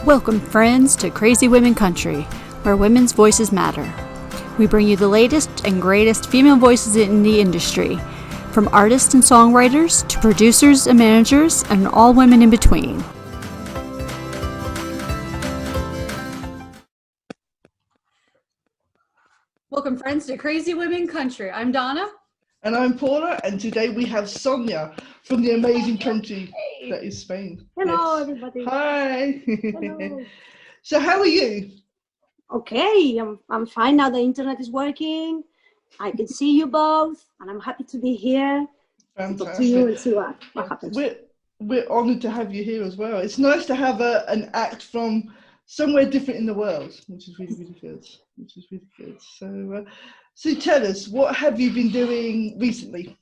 Welcome, friends, to Crazy Women Country, where women's voices matter. We bring you the latest and greatest female voices in the industry, from artists and songwriters to producers and managers and all women in between. Welcome, friends, to Crazy Women Country. I'm Donna. And I'm Paula, and today we have Sonia from the amazing country that is Spain. Hello, yes. everybody. Hi. Hello. So how are you? Okay, I'm fine now. The internet is working. I can see you both, and I'm happy to be here. Fantastic. To talk to you and see what happens. We're honoured to have you here as well. It's nice to have an act from somewhere different in the world, which is really good. So tell us, what have you been doing recently?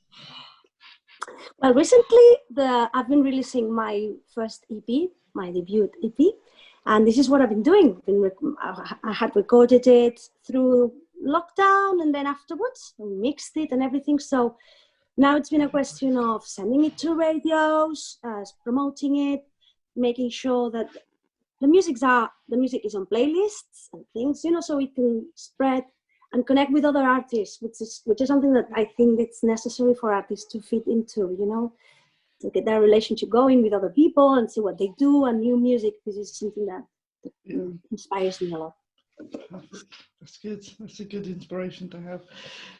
Well, recently I've been releasing my first EP, my debut EP, and this is what I've been doing. I had recorded it through lockdown, and then afterwards I mixed it and everything. So now it's been a question of sending it to radios, promoting it, making sure that the music is on playlists and things, so it can spread and connect with other artists, which is something that I think it's necessary for artists to fit into, to get that relationship going with other people and see what they do, and new music. This is something that inspires me a lot. That's good. That's a good inspiration to have.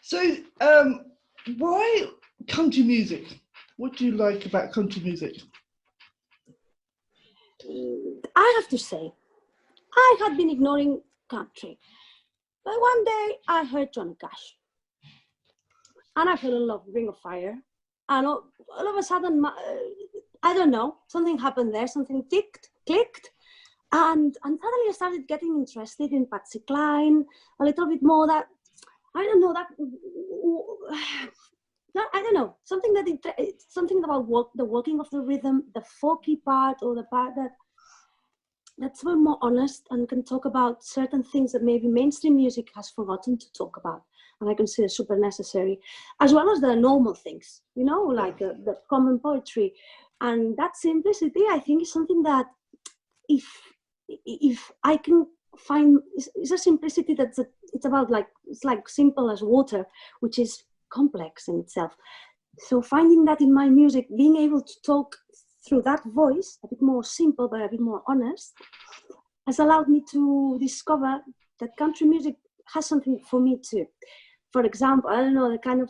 So why country music? What do you like about country music? I have to say, I had been ignoring country. But one day I heard Johnny Cash, and I fell in love with Ring of Fire, and all of a sudden, I don't know, something happened there, something clicked, and suddenly I started getting interested in Patsy Cline, a little bit more that, I don't know, something about the walking of the rhythm, the folky part, or the part that's way more honest and can talk about certain things that maybe mainstream music has forgotten to talk about, and I consider super necessary, as well as the normal things, like the common poetry. And that simplicity, I think, is something that if I can find, is a simplicity it's about, it's like simple as water, which is complex in itself. So finding that in my music, being able to talk through that voice, a bit more simple but a bit more honest, has allowed me to discover that country music has something for me too. For example, I don't know, the kind of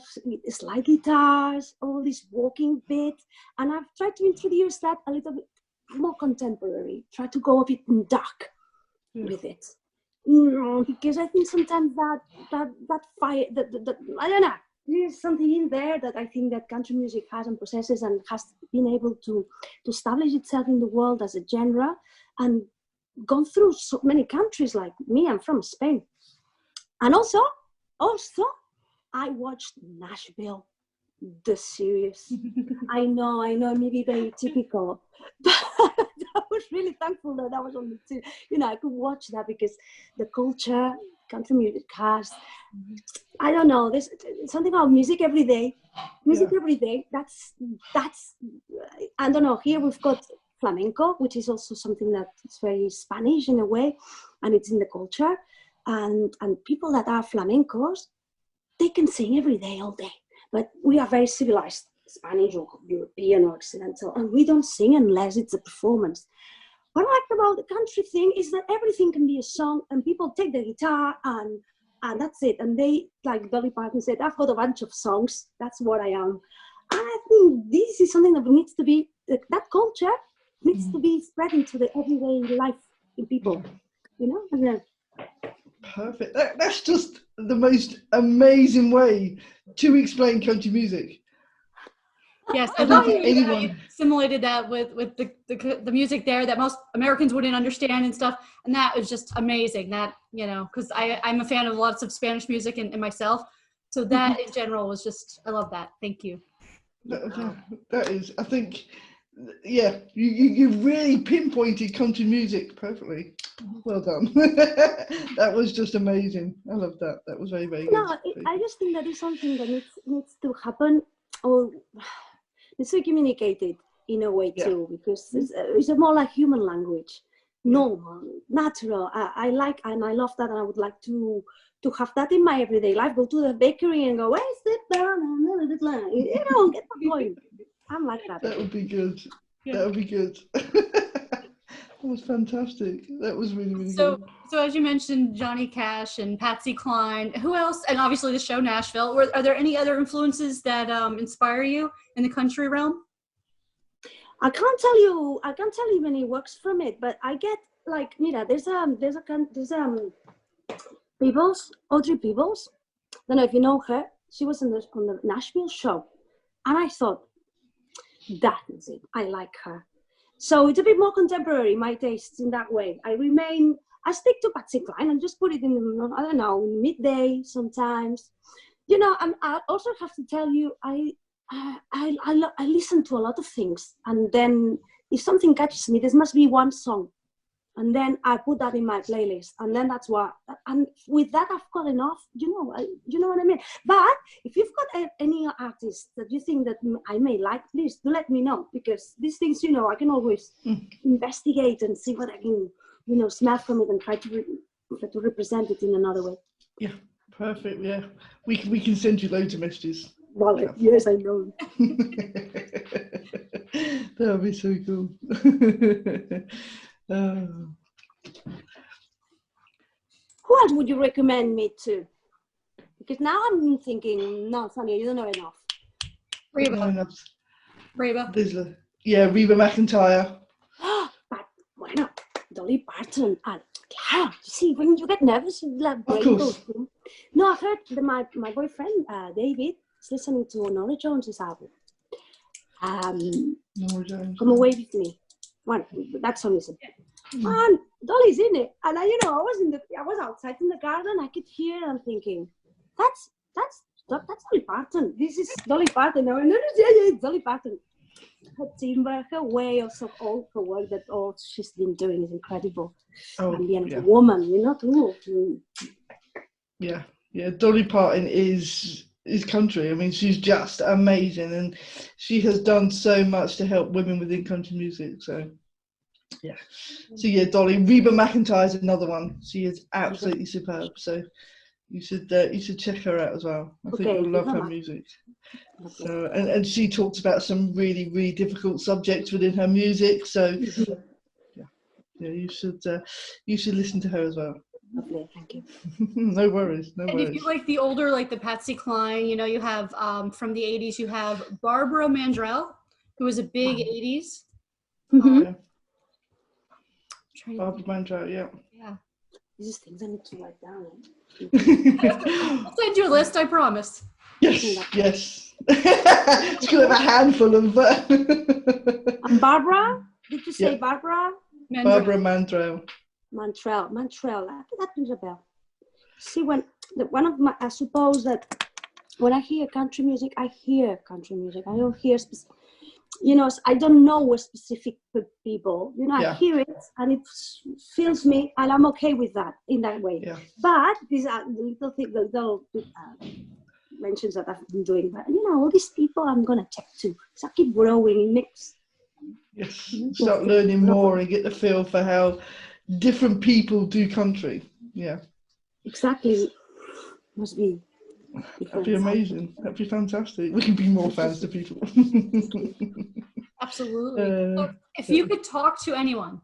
slide guitars, all this walking bit, and I've tried to introduce that a little bit more contemporary, try to go a bit dark with it. Because I think sometimes that fire, I don't know, there's something in there that I think that country music has and possesses, and has been able to establish itself in the world as a genre, and gone through so many countries. Like me, I'm from Spain. And also, I watched Nashville, the series. I know, maybe very typical, but I was really thankful that was on the two. I could watch that because the culture country music has, I don't know, there's something about music every day. Every day. That's I don't know. Here we've got flamenco, which is also something that is very Spanish in a way, and it's in the culture. And people that are flamencos, they can sing every day, all day. But we are very civilized, Spanish or European or Occidental, and we don't sing unless it's a performance. What I like about the country thing is that everything can be a song, and people take the guitar and that's it. And they, like Dolly Parton said, I've got a bunch of songs. That's what I am. And I think this is something that needs to be, that culture needs to be spread into the everyday life in people, And then, Perfect. That's just the most amazing way to explain country music. Yes, I love how you simulated that with the music there that most Americans wouldn't understand and stuff, and that was just amazing. That because I'm a fan of lots of Spanish music and myself, so that in general was just, I love that. Thank you. That is, I think, you really pinpointed country music perfectly. Well done. That was just amazing. I love that. That was very, very good. No, I just think that is something that needs to happen, or it's so communicated in a way too, because it's more like human language. normal, natural. I like and I love that, and I would like to have that in my everyday life. Go to the bakery and go, "Where's the banana?" You know, get the point. I'm like that. That would be good. Yeah. That would be good. That was fantastic. That was really, really So, good. so as you mentioned, Johnny Cash and Patsy Cline. Who else? And obviously the show Nashville. Are there any other influences that inspire you in the country realm? I can't tell you many works from it, but I get like, mira, there's Peebles, Audrey Peebles. I don't know if you know her. She was on the Nashville show, and I thought, that is it. I like her. So it's a bit more contemporary, my tastes in that way. I stick to Patsy Cline and just put it in, I don't know, midday sometimes. You know, I also have to tell you, I listen to a lot of things, and then if something catches me, there must be one song, and then I put that in my playlist, and then that's what. And with that, I've got enough. You know what I mean. But if you've got any artist that you think that I may like, please do let me know, because these things, you know, I can always investigate and see what I can, you know, smell from it and try to represent it in another way. Yeah, perfect. Yeah, we can send you loads of messages. Well, yes, I know. That would be so cool. Who else would you recommend me to? Because now I'm thinking, no, Sonia, you don't know enough. Reba. Yeah, Reba McEntire. But, bueno, Dolly Parton. And, yeah, see, when you get nervous, like brain goes through. No, I heard that my boyfriend, David, is listening to Nora Jones's album. Nora Jones. Come Away With Me. Well, that song is and Dolly's in it. And I, you know, I was outside in the garden. I could hear and I'm thinking, that's Dolly Parton. This is Dolly Parton. I went, no, it's Dolly Parton. Her timbre, her way of all her work, that all she's been doing is incredible. And being a woman, you know, too. Yeah, Dolly Parton is country. I mean, she's just amazing, and she has done so much to help women within country music. So Dolly. Reba McEntire is another one. She is absolutely superb. So you should check her out as well. I think you'll love her music. So and she talks about some really, really difficult subjects within her music. So you should listen to her as well. Lovely, thank you. No worries. And if you like the older, like the Patsy Cline, you know, you have from the 80s, you have Barbara Mandrell, who was a big 80s. Barbara Mandrell, yeah. These things I need to write down. I'll send you a list, I promise. Yes. It's going to have a handful of. And Barbara? Did you say Barbara? Barbara Mandrell. Montreal. That rings a bell. See, I suppose that when I hear country music, I hear country music. I don't hear you know, I don't know a specific people. You know, I hear it and it fills me, and I'm okay with that in that way. Yeah. But these are the little mentions that I've been doing. But you know, all these people I'm gonna check too. So I keep growing in mix. Yes, start learning more and get the feel for how different people do country. Yeah. Exactly. Must be. That'd be amazing. That'd be fantastic. We can be more fans to people. Absolutely. So if you could talk to anyone,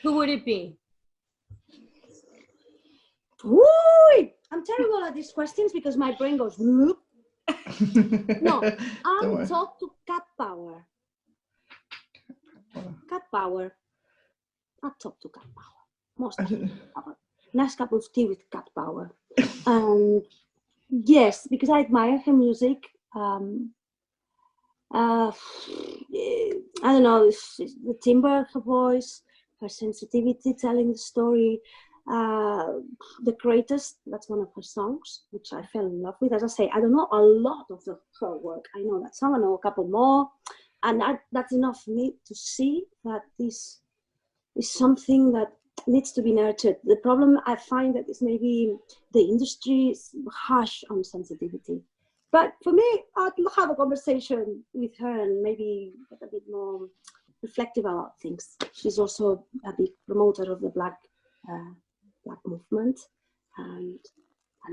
who would it be? Ooh, I'm terrible at these questions because my brain goes whoop. No, I'll talk to Cat Power. Cat Power. I'll talk to Cat Power. Most of Cat Power. Nice cup of tea with Cat Power. Yes, because I admire her music. I don't know, the timbre of her voice, her sensitivity, telling the story. The Greatest, that's one of her songs, which I fell in love with. As I say, I don't know a lot of her work. I know that song, I know a couple more, and that's enough for me to see that this is something that needs to be nurtured. The problem I find that is maybe the industry is harsh on sensitivity. But for me, I'd have a conversation with her and maybe get a bit more reflective about things. She's also a big promoter of the Black movement, and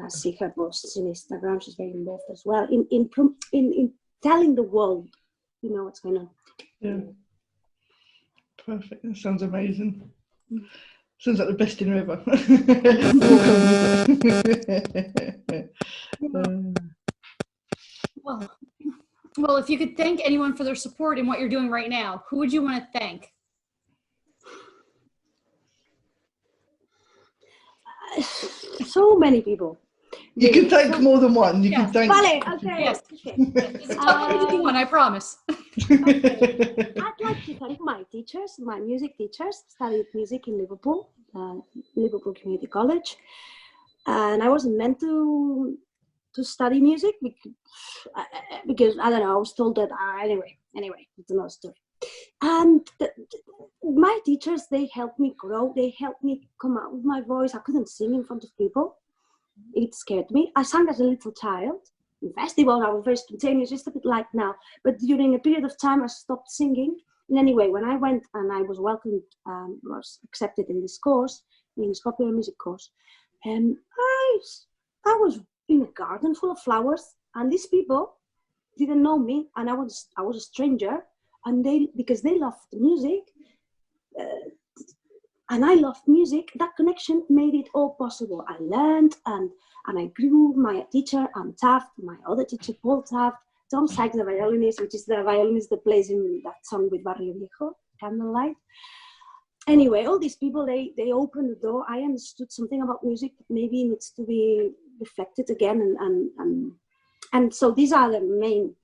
I see her posts in Instagram. She's very involved as well in telling the world, you know, what's going on. Yeah, perfect. That sounds amazing. Sounds like the best dinner ever. Well, if you could thank anyone for their support in what you're doing right now, who would you want to thank? So many people. You can thank more than one. You can thank. Vale, okay. Yes. Okay. It's only one, I promise. Okay. I'd like to thank my teachers, my music teachers. Studied music in Liverpool, Liverpool Community College, and I wasn't meant to study music because I don't know. I was told that anyway. It's another story. And my teachers, they helped me grow. They helped me come out with my voice. I couldn't sing in front of people. It scared me. I sang as a little child. In festivals, I was very spontaneous, just a bit like now. But during a period of time, I stopped singing. And anyway, when I went and I was welcomed, was accepted in this course, in this popular music course, and I was in a garden full of flowers, and these people didn't know me, and I was a stranger, and because they loved the music, and I loved music, that connection made it all possible. I learned and I grew. My teacher, Taft, my other teacher, Paul Taft, Tom Sykes, the violinist, which is the violinist that plays in that song with BARRIOVIEJO, Candlelight. Anyway, all these people, they opened the door. I understood something about music that maybe needs to be reflected again. And so these are the main,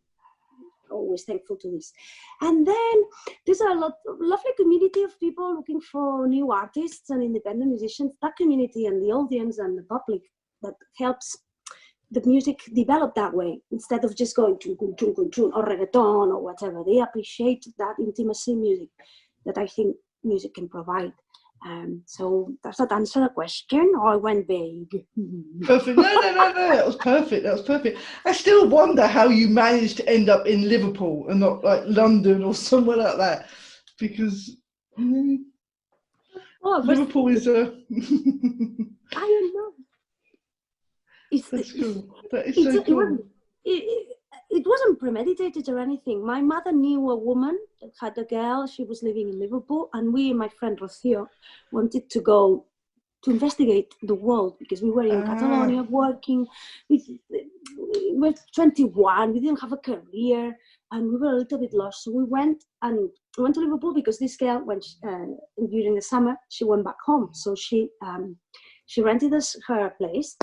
always thankful to this. And then there's a lovely community of people looking for new artists and independent musicians. That community and the audience and the public that helps the music develop that way, instead of just going to or reggaeton or whatever. They appreciate that intimacy music that I think music can provide. So does that answer the question, or I went vague? Perfect. No, that was perfect. I still wonder how you managed to end up in Liverpool and not like London or somewhere like that, because Liverpool is a I don't know. That's cool. That is so cool. It wasn't premeditated or anything. My mother knew a woman that had a girl. She was living in Liverpool, and we, my friend Rocio, wanted to go to investigate the world, because we were in Catalonia working. We were 21. We didn't have a career, and we were a little bit lost. So we went to Liverpool because this girl, during the summer, she went back home. So she rented us her place.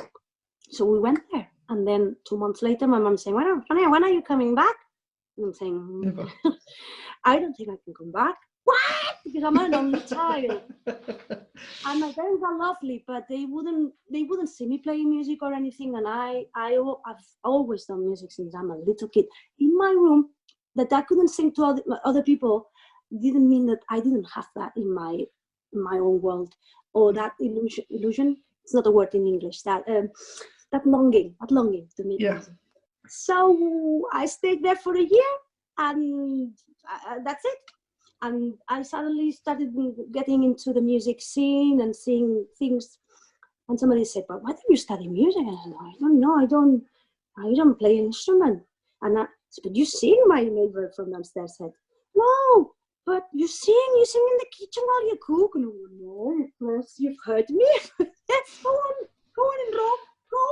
So we went there. And then 2 months later, my mom saying, when are you coming back? And I'm saying, Never. I don't think I can come back. What? Because I'm an only child. And my parents are lovely, but they wouldn't see me playing music or anything. And I've always done music since I'm a little kid. In my room, that I couldn't sing to other people didn't mean that I didn't have that in my own world, or that illusion. It's not a word in English. That longing to make music. So I stayed there for a year, and that's it. And I suddenly started getting into the music scene and seeing things. And somebody said, "But why don't you study music?" And I said, "I don't know. I don't play an instrument." And I said, "But you sing," my neighbor from downstairs said. "No, but you sing in the kitchen while you cook." And I went, "No, you've heard me. Yes, go on and rock. Go."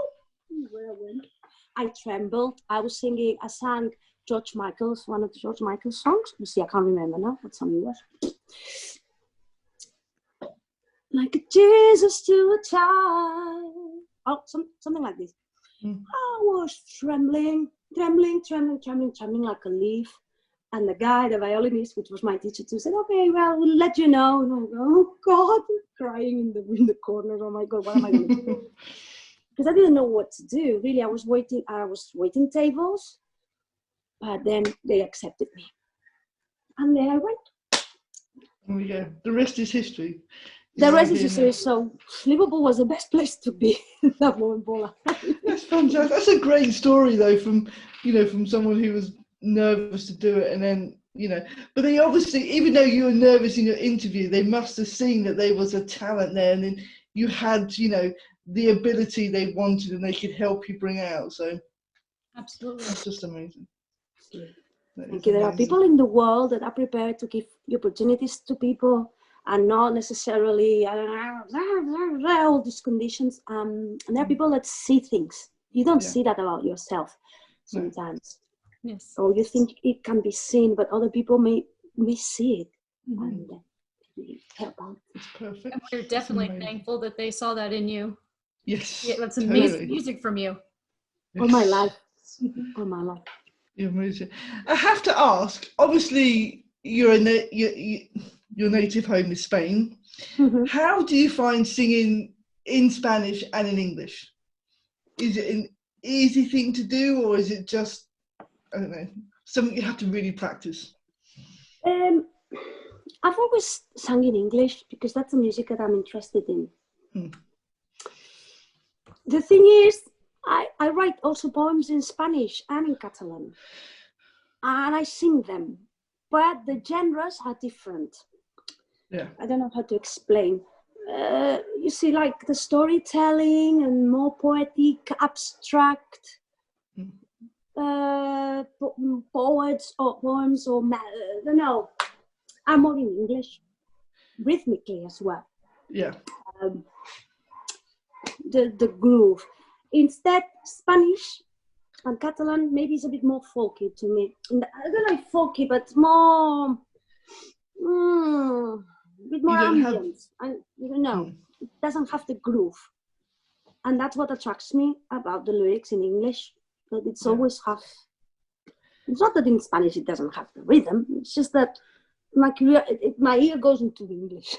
Where I went, I trembled. I sang George Michael's, one of the George Michael's songs. You see, I can't remember now what song it was. Like a Jesus to a child. Oh, something like this. I was trembling like a leaf. And the guy, the violinist, which was my teacher too, said, "Okay, well, we'll let you know." And I go, "Oh God," crying in the corner. "Oh my God, what am I going to do?" Because I didn't know what to do. Really, I was waiting tables, but then they accepted me. And there I went. There we go. The rest is history. The rest is history. So Liverpool was the best place to be. That moment, Paula. That's fantastic. That's a great story, though, from someone who was nervous to do it, and then you know. But they obviously, even though you were nervous in your interview, they must have seen that there was a talent there, and then you had, you know, the ability they wanted, and they could help you bring out. So Absolutely. that's just amazing. Thank you. There are people in the world that are prepared to give opportunities to people and not necessarily all these conditions. And there are people that see things. You don't see that about yourself sometimes. Yes. Or you think it can be seen, but other people may see it and help out. It's perfect. And we're definitely thankful that they saw that in you. Yes. Yeah, that's amazing music from you. Yes. All my life. All my life. You're amazing. I have to ask, obviously your native home is Spain. How do you find singing in Spanish and in English? Is it an easy thing to do, or is it just, I don't know, something you have to really practice? I've always sung in English because that's the music that I'm interested in. The thing is, I write also poems in Spanish and in Catalan, and I sing them, but the genres are different. Yeah. I don't know how to explain. You see, like the storytelling and more poetic, abstract poets or poems, or I don't know. I'm more in English, rhythmically as well. Yeah. The groove. Instead, Spanish and Catalan maybe is a bit more folky to me. I don't know if folky, but more, a bit more ambient. I don't know. It doesn't have the groove, and that's what attracts me about the lyrics in English. But it's always have. It's not that in Spanish it doesn't have the rhythm. It's just that my ear goes into the English.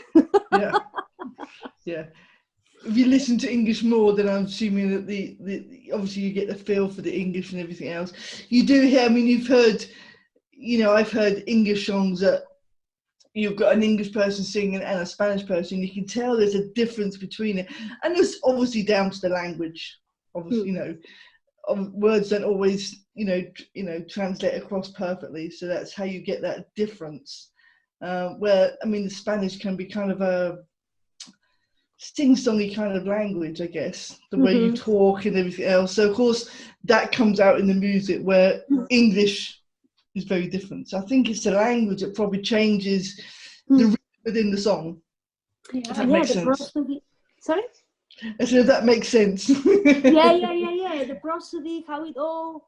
Yeah. If you listen to English more, then I'm assuming that the obviously you get the feel for the English and everything else. You do hear, I mean, you've heard, you know, I've heard English songs that you've got an English person singing and a Spanish person. You can tell there's a difference between it. And it's obviously down to the language. Obviously, you know, words don't always, you know, translate across perfectly. So that's how you get that difference. Where, I mean, the Spanish can be kind of a sing-songy kind of language, I guess, the way you talk and everything else. So of course that comes out in the music, where English is very different. So I think it's the language that probably changes the rhythm within the song. If that makes sense. Sorry? I said, that makes sense. Yeah. The prosody, how it all,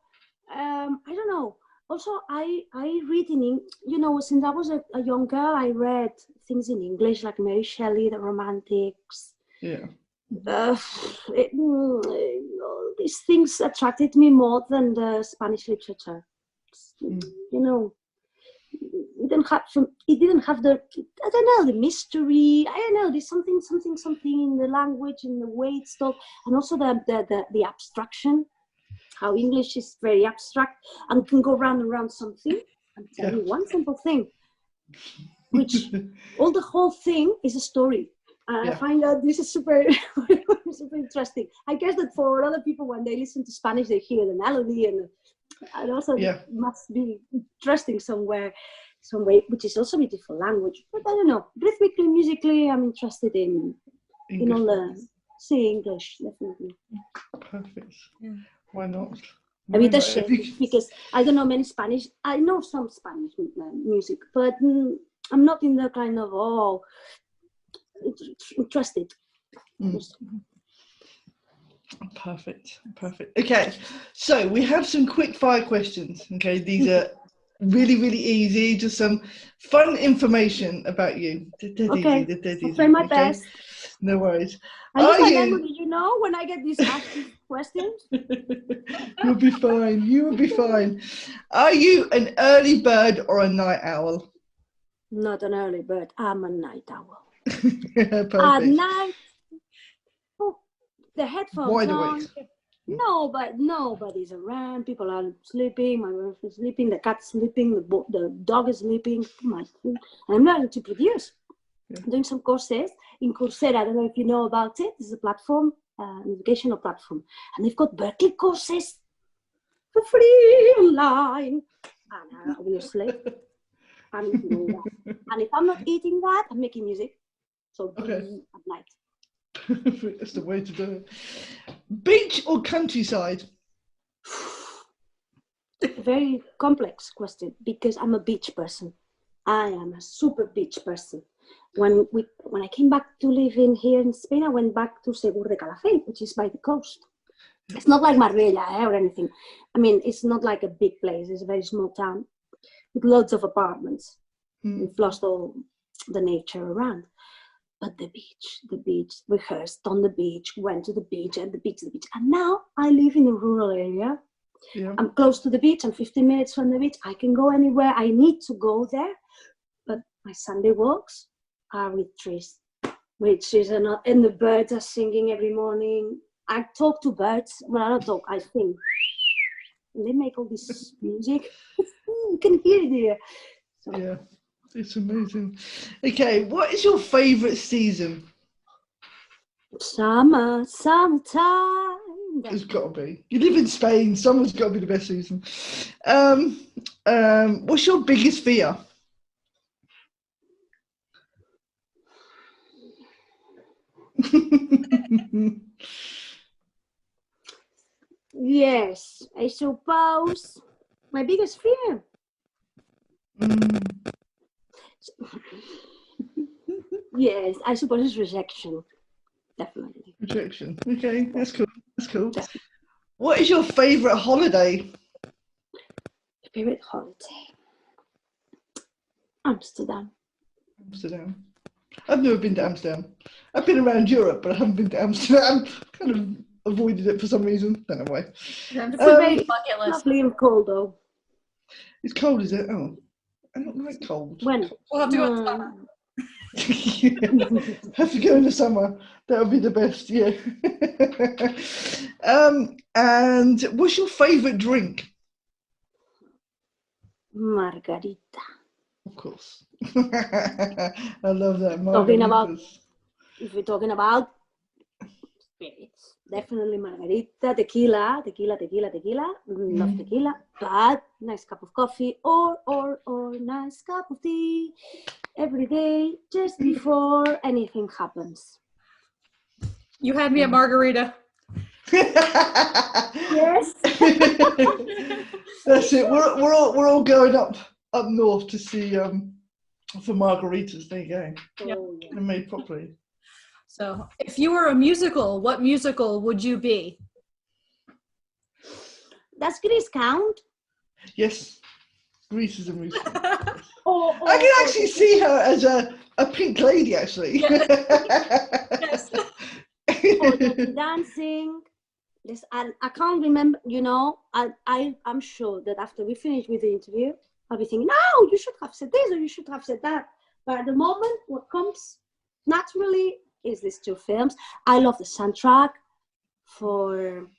I don't know. Also, I read you know, since I was a young girl, I read things in English like Mary Shelley, the Romantics. Yeah. These things attracted me more than the Spanish literature. You know, it didn't have the, I don't know, the mystery. I don't know, there's something in the language, in the way it's told, and also the abstraction. How English is very abstract and can go round and round something and tell you one simple thing, which all the whole thing is a story. And I find that this is super, super interesting. I guess that for other people, when they listen to Spanish, they hear the melody and also must be interesting some way, which is also a beautiful language. But I don't know, rhythmically, musically, I'm interested in all the English, definitely. Perfect. Yeah. Why not? A bit ashamed because I don't know many Spanish. I know some Spanish music, but I'm not in the kind of interested. Perfect. Okay, so we have some quick fire questions. Okay, these are really, really easy. Just some fun information about you. Okay, I'll try my best. No worries. I lose my memory, you know, when I get these questions. You'll be fine. You will be fine. Are you an early bird or a night owl? Not an early bird. I'm a night owl. Perfect. At night, the headphones Wide on. awake. Nobody's around. People are sleeping. My wife is sleeping. The cat's sleeping. The dog is sleeping. I'm learning to produce. I'm doing some courses in Coursera. I don't know if you know about it. It's a platform, an educational platform, and they've got Berkeley courses for free online. And obviously, I'm doing that. And if I'm not eating that, I'm making music. So Okay. at night. That's the way to do it. Beach or countryside? Very complex question because I'm a beach person. I am a super beach person. When I came back to live in here in Spain, I went back to Segur de Calafell, which is by the coast. It's not like Marbella or anything. I mean, it's not like a big place. It's a very small town with loads of apartments. We've lost all the nature around. But the beach, rehearsed on the beach, went to the beach, and the beach. And now I live in a rural area. Yeah. I'm close to the beach. I'm 15 minutes from the beach. I can go anywhere I need to go there. But my Sunday walks are with trees, which is and the birds are singing every morning. I talk to birds. Well, I don't talk, I sing. And they make all this music. You can hear it here. So. Yeah. It's amazing. Okay, what is your favourite season? Summertime. It's got to be. You live in Spain. Summer's got to be the best season. What's your biggest fear? Yes, I suppose my biggest fear. Yes, I suppose it's rejection. Definitely. Rejection. Okay, that's cool. That's cool. Definitely. What is your favourite holiday? Favorite holiday? Amsterdam. Amsterdam. I've never been to Amsterdam. I've been around Europe, but I haven't been to Amsterdam. Kind of avoided it for some reason. Don't know why. It's a very bucket list. Lovely and cold though. It's cold, is it? Oh, I don't like cold. When? We'll have to go in the summer. Have to go in the summer. That would be the best, yeah. And what's your favourite drink? Margarita. Of course. I love that. If we're talking about spirits, definitely margarita, tequila. Love tequila, but nice cup of coffee or nice cup of tea every day just before anything happens. You had me at margarita. Yes. That's it. We're all going up north to see for margaritas. There you go. Yep. They're made properly. So, if you were a musical, what musical would you be? Does Grease count? Yes, Grease is a musical. I can actually see her as a pink lady, actually. Yes. Dancing. This, I can't remember. You know, I'm sure that after we finish with the interview, I'll be thinking, no, you should have said this or you should have said that. But at the moment, what comes naturally is these two films. I love the soundtrack for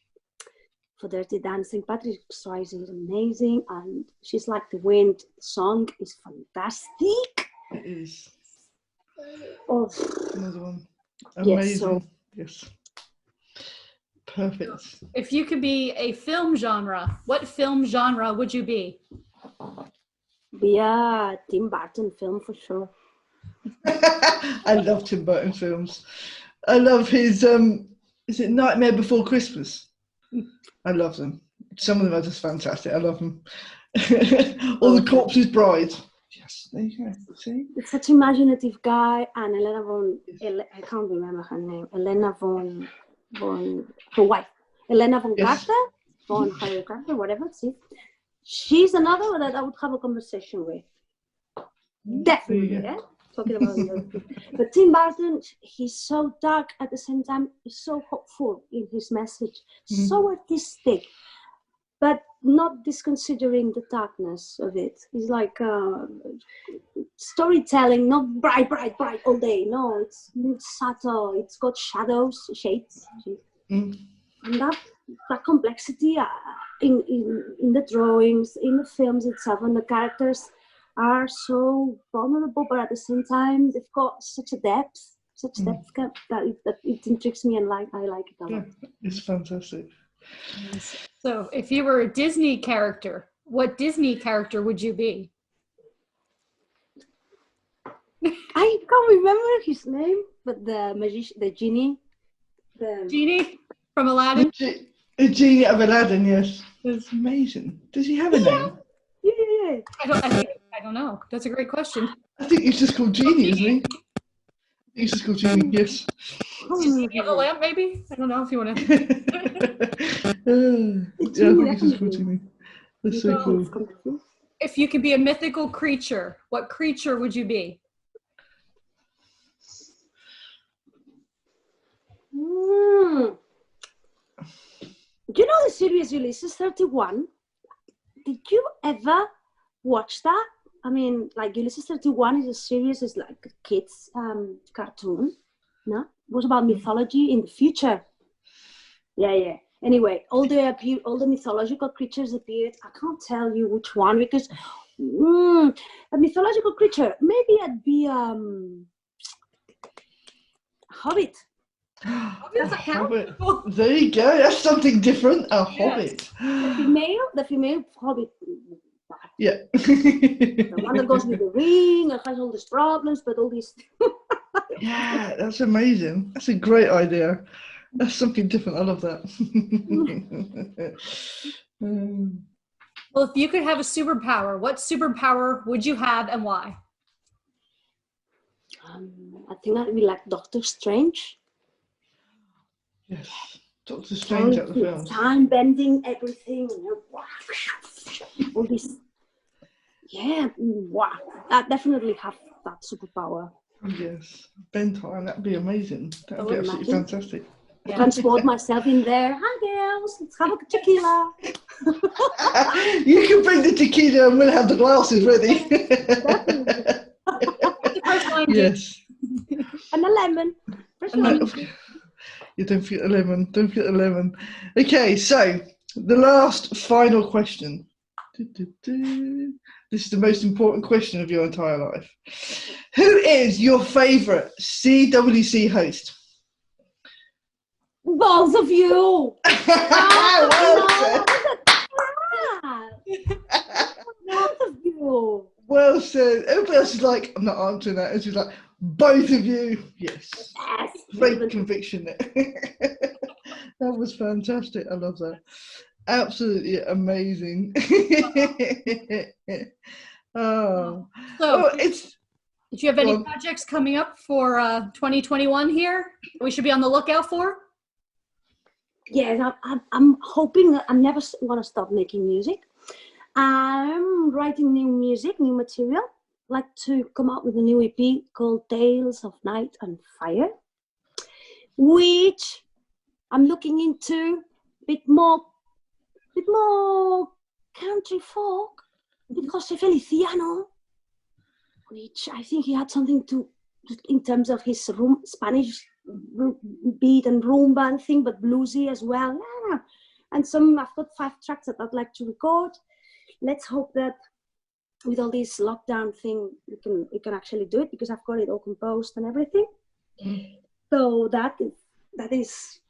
Dirty Dancing. Patrick Swayze is amazing, and She's Like the Wind song is fantastic. It is. Oh, another one. Amazing. Yes. Perfect. If you could be a film genre, what film genre would you be? Be a Tim Burton film for sure. I love Tim Burton films. I love his is it Nightmare Before Christmas? I love them. Some of them are just fantastic. I love them. Or The Corpse's Bride. Yes, there you go. See? It's such an imaginative guy, and Elena I can't remember her name. Elena von her wife. Elena von Carter, von Harry Carter, whatever. See, she's another one that I would have a conversation with. Definitely, yeah. Talking about it. But Tim Burton, he's so dark at the same time. He's so hopeful in his message, so artistic, but not disconsidering the darkness of it. It's like storytelling, not bright all day. No, it's subtle. It's got shades, and that complexity in the drawings, in the films itself, and the characters are so vulnerable, but at the same time they've got such a depth that it intrigues me, and I like it a lot. It's fantastic. So if you were a Disney character, what Disney character would you be? remember his name, but the magician, the genie. Genie from Aladdin? The genie of Aladdin, yes. That's amazing. Does he have a name? Yeah. I don't know. That's a great question. I think he's just called Genie, isn't he? He's just called Genie, yes. Genie of the lamp, maybe? I don't know if you want to. Yeah, I think he's just called Genie. That's so cool. If you could be a mythical creature, what creature would you be? You know the series Ulysses 31? Did you ever watch that? I mean, like Ulysses 31 is a series, it's like a kids cartoon. No? It was about mythology in the future. Yeah. Anyway, all the mythological creatures appeared. I can't tell you which one because a mythological creature. Maybe I'd be a hobbit. Does it count? There you go. That's something different. A hobbit. The female hobbit. Yeah. The one that goes with the ring and has all these problems, but all these. Yeah, that's amazing. That's a great idea. That's something different. I love that. Well, if you could have a superpower, what superpower would you have and why? I think I'd be like Doctor Strange. Yes, Doctor Strange at the film. Time bending everything. All this. Yeah, wow. I definitely have that superpower. Yes, bend time. That'd be amazing. That'd be absolutely fantastic. Transport myself in there. Hi girls, let's have a tequila. You can bring the tequila and we'll have the glasses ready. Yes. And a lemon. You don't forget the lemon. Don't forget the lemon. Okay, so the last final question. This is the most important question of your entire life. Who is your favourite CWC host? Both of you. Both of you. Well said. Everybody else is like, I'm not answering that. And she's like, both of you. Yes. Great conviction there. That was fantastic. I love that. Absolutely amazing. Did you have any projects coming up for 2021 here we should be on the lookout for? Yes, I'm hoping that I never want to stop making music. I'm writing new music, new material. I'd like to come out with a new EP called Tales of Night and Fire, which I'm looking into a bit more country folk with Jose Feliciano, which I think he had something to in terms of his Spanish beat and rumba and thing, but bluesy as well. Yeah. And I've got 5 tracks that I'd like to record. Let's hope that with all this lockdown thing, we can actually do it because I've got it all composed and everything. So that is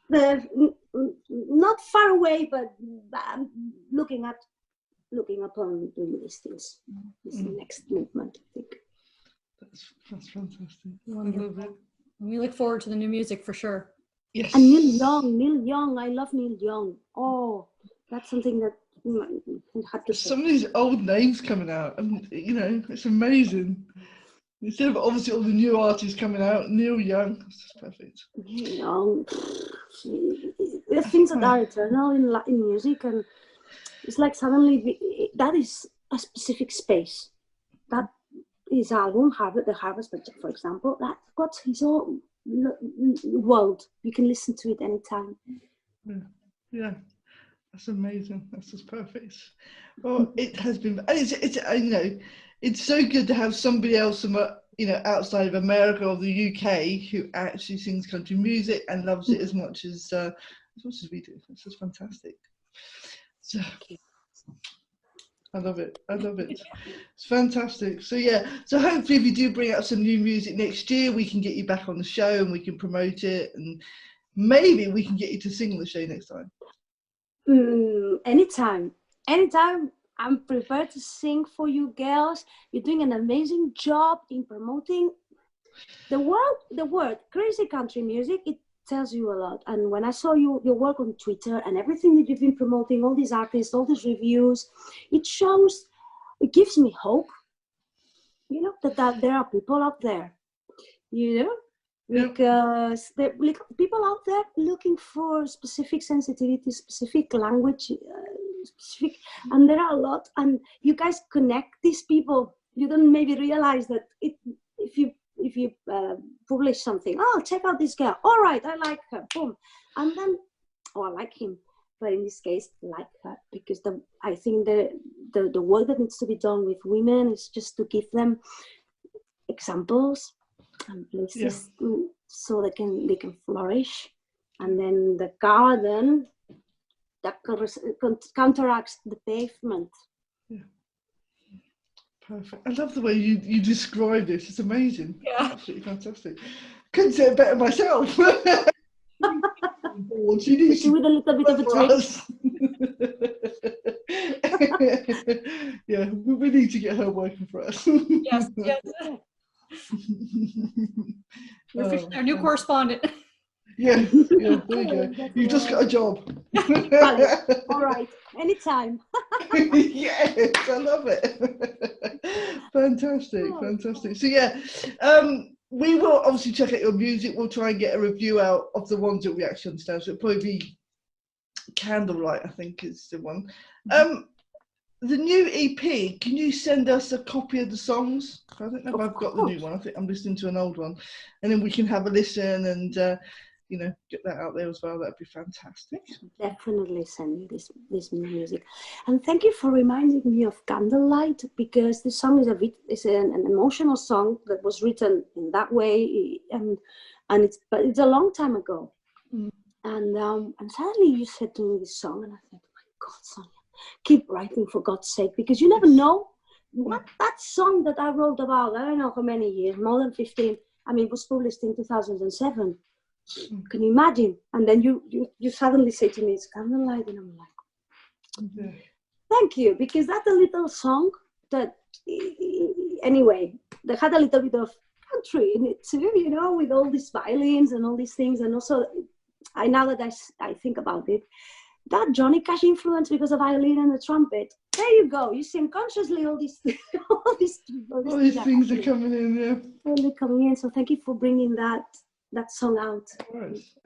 not far away, but I'm looking upon doing these things. This is the next movement, I think. That's fantastic. Wonderful. We look forward to the new music for sure. Yes. And Neil Young, I love Neil Young. Oh, that's something that I had to say. Some of these old names coming out, and it's amazing. Instead of obviously all the new artists coming out, Neil Young, that's just perfect. Neil Young, the things that are eternal in music, and it's like suddenly that is a specific space. That his album, The Harvest, for example, that got his own world. You can listen to it anytime. Yeah. That's amazing. That's just perfect. Well, it has been. It's so good to have somebody else from outside of America or the UK who actually sings country music and loves it as much as we do. It's just fantastic. So I love it. It's fantastic. So so hopefully if you do bring out some new music next year, we can get you back on the show and we can promote it, and maybe we can get you to sing on the show next time. Anytime. I'm prepared to sing for you girls. You're doing an amazing job in promoting The word crazy country music, it tells you a lot. And when I saw your work on Twitter and everything that you've been promoting, all these artists, all these reviews, it gives me hope, you know, that there are people out there, you know, because there are people out there looking for specific sensitivity, specific language, specific, and there are a lot, and you guys connect these people. You don't maybe realize that if you publish something, oh, check out this girl, all right, I like her, boom, and then, oh, I like him, but in this case, like her, because I think the work that needs to be done with women is just to give them examples and places so they can flourish, and then the garden that counteracts the pavement. Yeah. Perfect. I love the way you describe this. It's amazing. Yeah. Absolutely fantastic. Couldn't say it better myself. With a little bit of a trick. Yeah, we need to get her working for us. Yes, yes. You're officially our new correspondent. Yeah, there you go. You've just got a job. All right, anytime. Yes, I love it. Fantastic. So yeah, we will obviously check out your music. We'll try and get a review out of the ones that we actually understand. So it'll probably be Candlelight, I think is the one. The new EP, can you send us a copy of the songs? I don't know if I've got the new one. I think I'm listening to an old one, and then we can have a listen and you know, get that out there as well. That'd be fantastic. Definitely send me this new music, and thank you for reminding me of Candlelight, because this song is an emotional song that was written in that way, and it's a long time ago. And suddenly you said to me this song, and I thought, oh my God, Sonia, keep writing for God's sake, because you never know what that song that I wrote about, I don't know how many years, more than 15. I mean, it was published in 2007. Can you imagine? And then you suddenly say to me, it's Candlelight, and I'm like, thank you, because that's a little song that, anyway, that had a little bit of country in it too, you know, with all these violins and all these things. And also, now that I think about it, that Johnny Cash influence because of violin and the trumpet. There you go. You see unconsciously all these things are coming in. Yeah, they're coming in. So thank you for bringing that song out.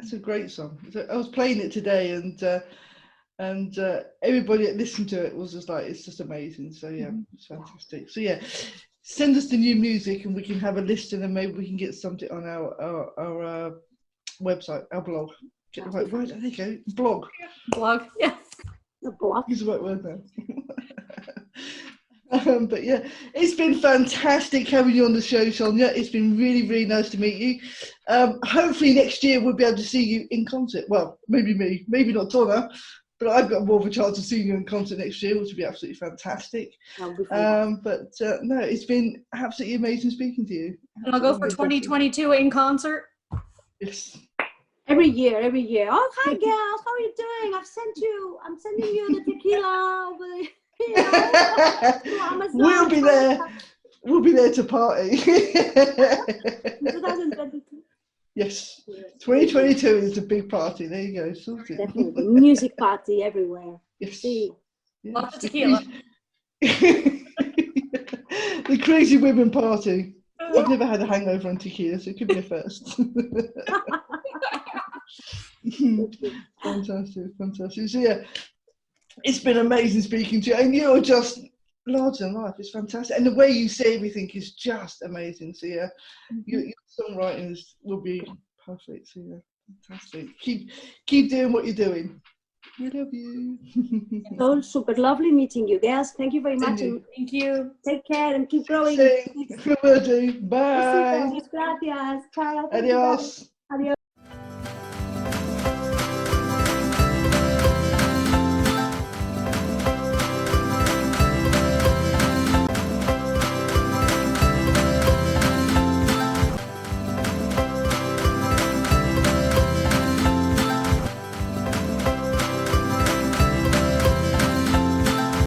It's a great song. I was playing it today, and everybody that listened to it was just like, it's just amazing. So yeah, it's fantastic. So yeah, send us the new music and we can have a listen, and maybe we can get something on our website, our blog. Get the right, there you go. Blog. Yeah. The blog is the right word now. But yeah, it's been fantastic having you on the show, Sonia. It's been really, really nice to meet you. Hopefully next year we'll be able to see you in concert. Well, maybe me, maybe not Donna, but I've got more of a chance of seeing you in concert next year, which would be absolutely fantastic. But no, it's been absolutely amazing speaking to you. And I'll go for 2022 in concert. Yes. Every year. Oh, hi girls, how are you doing? I'm sending you the tequila. You know, we'll be there. We'll be there to party. 2022. Yes. 2022 is a big party. There you go. Sorted. Definitely. Music party everywhere. Yes. See. Lots of tequila. The crazy women party. I've never had a hangover on tequila, so it could be a first. Fantastic. So yeah, it's been amazing speaking to you, and you're just larger than life. It's fantastic, and the way you say everything is just amazing. So yeah, your songwriting will be perfect. So yeah, fantastic. Keep doing what you're doing. We love you. So super lovely meeting you guys. Thank you very much. Thank you. Take care and keep growing. Will do. Bye. Gracias. Chao. Adios. Adios.